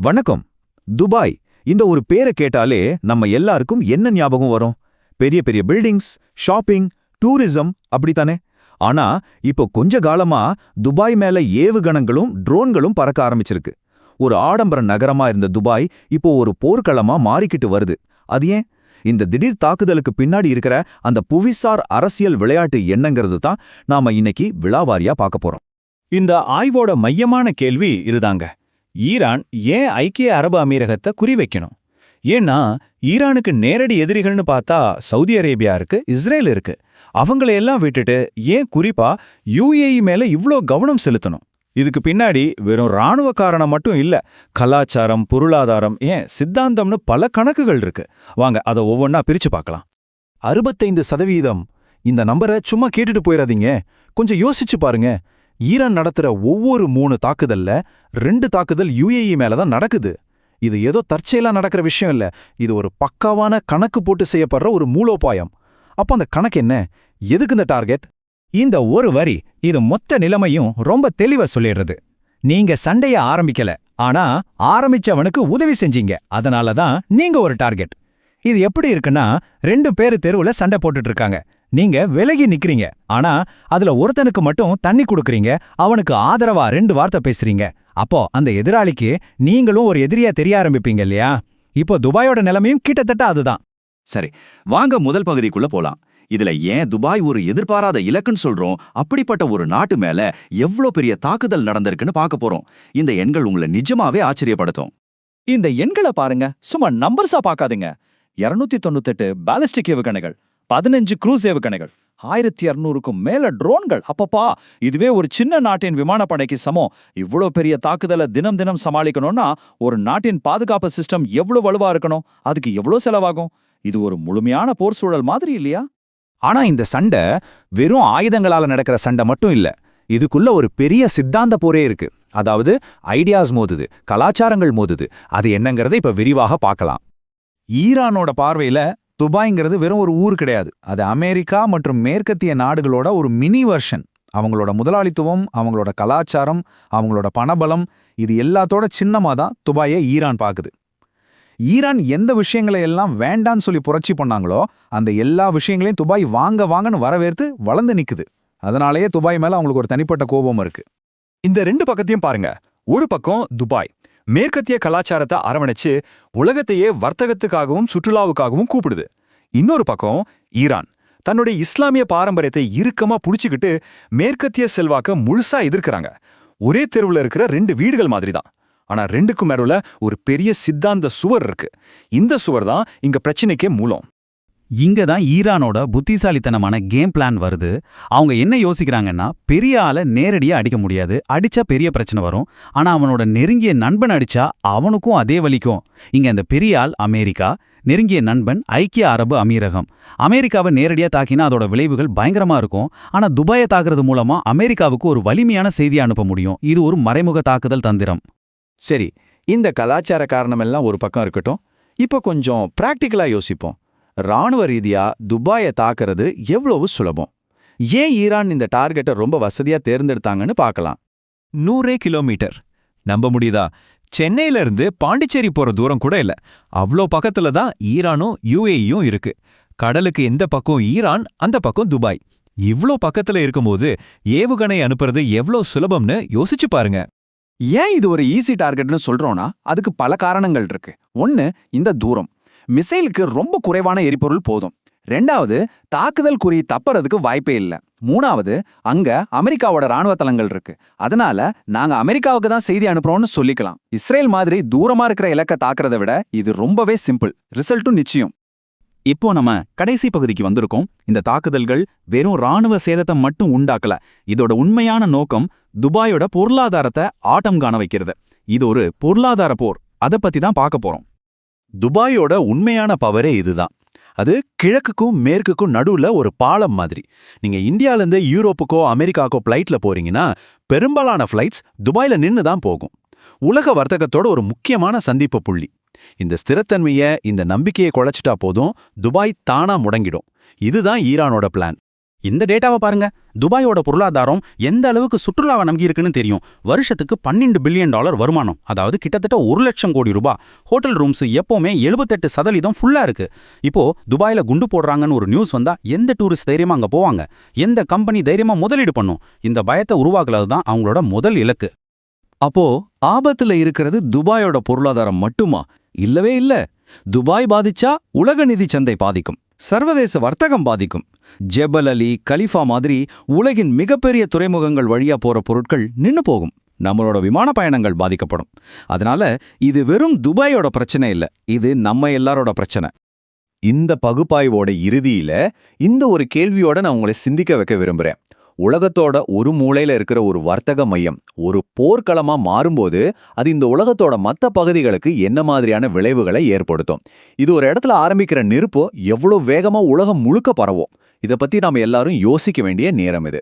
வணக்கம். துபாய் இந்த ஒரு பேரை கேட்டாலே நம்ம எல்லாருக்கும் என்ன ஞாபகம் வரும்? பெரிய பெரிய பில்டிங்ஸ், ஷாப்பிங், டூரிசம் அப்படித்தானே? ஆனா இப்போ கொஞ்ச காலமா துபாய் மேல ஏவுகணங்களும் ட்ரோன்களும் பறக்க ஆரம்பிச்சிருக்கு. ஒரு ஆடம்பர நகரமா இருந்த துபாய் இப்போ ஒரு போர்க்களமா மாறிக்கிட்டு வருது. அது ஏன்? இந்த திடீர் தாக்குதலுக்கு பின்னாடி இருக்கிற அந்த புவிசார் அரசியல் விளையாட்டு என்னங்கிறது தான் நாம இன்னைக்கு விழாவாரியா பார்க்க போறோம். இந்த ஆய்வோட மையமான கேள்வி இதுதாங்க. ஈரான் ஏன் ஐக்கிய அரபு அமீரகத்தை குறிவைக்கணும்? ஏன்னா ஈரானுக்கு நேரடி எதிரிகள்னு பார்த்தா சவுதி அரேபியா இருக்கு, இஸ்ரேல் இருக்கு. அவங்களையெல்லாம் விட்டுட்டு ஏன் குறிப்பா யுஏஇ மேல இவ்ளோ கவனம் செலுத்தணும்? இதுக்கு பின்னாடி வெறும் இராணுவ காரணம் மட்டும் இல்ல, கலாச்சாரம், பொருளாதாரம், ஏன் சித்தாந்தம்னு பல கணக்குகள் இருக்கு. வாங்க அதை ஒவ்வொன்னா பிரிச்சு பார்க்கலாம். 65% இந்த நம்பரை சும்மா கேட்டுட்டு போயிடாதீங்க. கொஞ்சம் யோசிச்சு பாருங்க. ஈரான் நடத்துற ஒவ்வொரு 3 தாக்குதல்ல 2 தாக்குதல் யுஏஇ மேலதான் நடக்குது. இது ஏதோ தற்செயலா நடக்கிற விஷயம் இல்ல, இது ஒரு பக்காவான கணக்கு போட்டு செய்யப்படுற ஒரு மூலோபாயம். அப்ப அந்த கணக்கு என்ன? எதுக்கு இந்த டார்கெட்? இந்த ஒரு வரி இது மொத்த நிலைமையும் ரொம்ப தெளிவா சொல்லிடுறது. நீங்க சண்டைய ஆரம்பிக்கல, ஆனா ஆரம்பிச்சவனுக்கு உதவி செஞ்சீங்க, அதனாலதான் நீங்க ஒரு டார்கெட். இது எப்படி இருக்குன்னா, 2 பேரு தெருவுல சண்டை போட்டுட்டு இருக்காங்க. நீங்க விலகி நிக்கிறீங்க, ஆனா அதுல ஒருத்தனுக்கு மட்டும் தண்ணி கொடுக்கறீங்க, அவனுக்கு ஆதரவா 2 வார்த்தை பேசுறீங்க. அப்போ அந்த எதிராளிக்கு நீங்களும் ஒரு எதிரியா தெரிய ஆரம்பிப்பீங்க இல்லையா? இப்போ துபாயோட நிலைமையும் கிட்டத்தட்ட அதுதான். சரி, வாங்க முதல் பகுதிக்குள்ள போலாம். இதுல ஏன் துபாய் ஒரு எதிர்பாராத இலக்குன்னு சொல்றோம்? அப்படிப்பட்ட ஒரு நாட்டு மேல எவ்ளோ பெரிய தாக்குதல் நடந்திருக்குன்னு பார்க்க போறோம். இந்த எண்கள் உங்களை நிஜமாவே ஆச்சரியப்படுத்தும். இந்த எண்களை பாருங்க, சும்மா நம்பர்ஸா பார்க்காதீங்க. 298 பாலிஸ்டிக் ஏவுகணைகள், 15 க்ரூஸ் ஏவுகணைகள், 1200க்கும் மேல ட்ரோன்கள். அப்பப்பா, இதுவே ஒரு சின்ன நாட்டின் விமானப்படைக்கு சமம். இவ்வளோ பெரிய தாக்குதலை தினம் தினம் சமாளிக்கணும்னா ஒரு நாட்டின் பாதுகாப்பு சிஸ்டம் எவ்வளவு வலுவா இருக்கணும்? அதுக்கு எவ்வளோ செலவாகும்? இது ஒரு முழுமையான போர் சூழல் மாதிரி இல்லையா? ஆனா இந்த சண்டை வெறும் ஆயுதங்களால நடக்கிற சண்டை மட்டும் இல்ல. இதுக்குள்ள ஒரு பெரிய சித்தாந்த போரே இருக்கு. அதாவது ஐடியாஸ் மோதுது, கலாச்சாரங்கள் மோதுது. அது என்னங்கறதை இப்ப விரிவாக பார்க்கலாம். ஈரானோட பார்வையில துபாய்ங்கிறது வெறும் ஒரு ஊர் கிடையாது. அது அமெரிக்கா மற்றும் மேற்கத்திய நாடுகளோட ஒரு மினி வெர்ஷன். அவங்களோட முதலாளித்துவம், அவங்களோட கலாச்சாரம், அவங்களோட பணபலம், இது எல்லாத்தோட சின்னமா தான் துபாயை ஈரான் பாக்குது. ஈரான் எந்த விஷயங்களை எல்லாம் வேண்டான்னு சொல்லி புரட்சி பண்ணாங்களோ அந்த எல்லா விஷயங்களையும் துபாய் வாங்க வாங்கன்னு வரவேற்று வளர்ந்து நிக்குது. அதனாலேயே துபாய் மேல அவங்களுக்கு ஒரு தனிப்பட்ட கோபம் இருக்கு. இந்த 2 பக்கத்தையும் பாருங்க. ஒரு பக்கம் துபாய் மேற்கத்திய கலாச்சாரத்தை அரவணைச்சு உலகத்தையே வர்த்தகத்துக்காகவும் சுற்றுலாவுக்காகவும் கூப்பிடுது. இன்னொரு பக்கம் ஈரான் தன்னுடைய இஸ்லாமிய பாரம்பரியத்தை இறுக்கமா புடிச்சுக்கிட்டு மேற்கத்திய செல்வாக்க முழுசா எதிர்க்கிறாங்க. ஒரே தெருவுல இருக்கிற 2 வீடுகள் மாதிரி தான். ஆனா 2க்கும் மேல ஒரு பெரிய சித்தாந்த சுவர் இருக்கு. இந்த சுவர் தான் இங்க பிரச்சனைக்கே மூலம். இங்க தான் ஈரானோட புத்திசாலித்தனமான கேம் பிளான் வருது. அவங்க என்ன யோசிக்கிறாங்கன்னா, பெரிய ஆளை நேரடியா அடிக்க முடியாது, அடிச்சா பெரிய பிரச்சனை வரும். ஆனா அவனோட நெருங்கிய நண்பன் அடிச்சா அவனுக்கும் அதே வலிக்கும். இங்க அந்த பெரிய ஆள் அமெரிக்கா, நெருங்கிய நண்பன் ஐக்கிய அரபு அமீரகம். அமெரிக்காவை நேரடியா தாக்கினா அதோட விளைவுகள் பயங்கரமா இருக்கும். ஆனா துபாயை தாக்குறது மூலமா அமெரிக்காவுக்கு ஒரு வலிமையான செய்தியை அனுப்ப முடியும். இது ஒரு மறைமுக தாக்குதல் தந்திரம். சரி, இந்த கலாச்சார காரணமெல்லாம் ஒரு பக்கம் இருக்கட்டும். இப்போ கொஞ்சம் பிராக்டிக்கலா யோசிப்போம். ராணுவ ரீதியா துபாயை தாக்குறது எவ்வளவு சுலபம்? ஏன் ஈரான் இந்த டார்கெட்டை ரொம்ப வசதியா தேர்ந்தெடுத்தாங்கன்னு பார்க்கலாம். 100 கிலோமீட்டர். நம்ப முடியுதா? சென்னையில இருந்து பாண்டிச்சேரி போற தூரம் கூட இல்ல. அவ்வளோ பக்கத்துல தான் ஈரானும் யுஏஇயும் இருக்கு. கடலுக்கு எந்த பக்கம் ஈரான், அந்த பக்கம் துபாய். இவ்ளோ பக்கத்துல இருக்கும்போது ஏவுகணை அனுப்புறது எவ்வளோ சுலபம்னு யோசிச்சு பாருங்க. ஏன் இது ஒரு ஈஸி டார்கெட்னு சொல்றோம்னா அதுக்கு பல காரணங்கள் இருக்கு. 1, இந்த தூரம். மிசைலுக்கு ரொம்ப குறைவான எரிபொருள் போதும். 2வது, தாக்குதல் குறி தப்பறதுக்கு வாய்ப்பே இல்லை. 3வது, அங்க அமெரிக்காவோட ராணுவ தளங்கள் இருக்கு. அதனால நாங்க அமெரிக்காவுக்கு தான் செய்தி அனுப்புறோம்னு சொல்லிக்கலாம். இஸ்ரேல் மாதிரி தூரமா இருக்கிற இலக்கை தாக்குறதை விட இது ரொம்பவே சிம்பிள், ரிசல்ட்டும் நிச்சயம். இப்போ நம்ம கடைசி பகுதிக்கு வந்திருக்கோம். இந்த தாக்குதல்கள் வெறும் ராணுவ சேதத்தை மட்டும் உண்டாக்கல. இதோட உண்மையான நோக்கம் துபாயோட பொருளாதாரத்தை ஆட்டம் காண வைக்கிறது. இது ஒரு பொருளாதார போர். அதை பத்தி தான் பார்க்க போறோம். துபாயோட உண்மையான பவரே இதுதான். அது கிழக்குக்கும் மேற்குக்கும் நடுவுல ஒரு பாலம் மாதிரி. நீங்க இந்தியாவிலேருந்து யூரோப்புக்கோ அமெரிக்காக்கோ ஃப்ளைட்ல போறீங்கன்னா பெரும்பாலான ஃப்ளைட்ஸ் துபாயில நின்று தான் போகும். உலக வர்த்தகத்தோட ஒரு முக்கியமான சந்திப்பு புள்ளி. இந்த ஸ்திரத்தன்மையை, இந்த நம்பிக்கையை குழைச்சிட்டா போதும், துபாய் தானா முடங்கிடும். இதுதான் ஈரானோட பிளான். இந்த டேட்டாவை பாருங்க. துபாயோட பொருளாதாரம் எந்த அளவுக்கு சுற்றுலாவை நம்பி இருக்குன்னு தெரியும். வருஷத்துக்கு $12 பில்லியன் வருமானம், அதாவது கிட்டத்தட்ட 1 லட்சம் கோடி ரூபாய். ஹோட்டல் ரூம்ஸ் எப்பவுமே 78% ஃபுல்லா இருக்கு. இப்போ துபாயில குண்டு போடுறாங்கன்னு ஒரு நியூஸ் வந்தா எந்த டூரிஸ்ட் தைரியமா அங்க போவாங்க? எந்த கம்பெனி தைரியமா முதலீடு பண்ணும்? இந்த பயத்தை உருவாக்குறது தான் அவங்களோட முதல் இலக்கு. அப்போ ஆபத்துல இருக்கிறது துபாயோட பொருளாதாரம் மட்டுமா? இல்லவே இல்ல. துபாய் பாதிச்சா உலக நிதி சந்தை பாதிக்கும், சர்வதேச வர்த்தகம் பாதிக்கும். ஜெபல் அலி, கலிஃபா மாதிரி உலகின் மிகப்பெரிய துறைமுகங்கள் வழியா போற பொருட்கள் நின்னு போகும். நம்மளோட விமான பயணங்கள் பாதிக்கப்படும். அதனால இது வெறும் துபாயோட பிரச்சனை இல்ல, இது நம்ம எல்லாரோட பிரச்சனை. இந்த பகுப்பாய்வோட இறுதியில இந்த ஒரு கேள்வியோட நான் உங்களை சிந்திக்க வைக்க விரும்புறேன். உலகத்தோட ஒரு மூலையில இருக்கிற ஒரு வர்த்தக மையம் ஒரு போர்க்களமா மாறும்போது அது இந்த உலகத்தோட மற்ற பகுதிகளுக்கு என்ன மாதிரியான விளைவுகளை ஏற்படுத்தும்? இது ஒரு இடத்துல ஆரம்பிக்கிற நெருப்பு எவ்வளவு வேகமா உலகம் முழுக்க பரவும்? இதை பத்தி நாம எல்லாரும் யோசிக்க வேண்டிய நேரம் இது.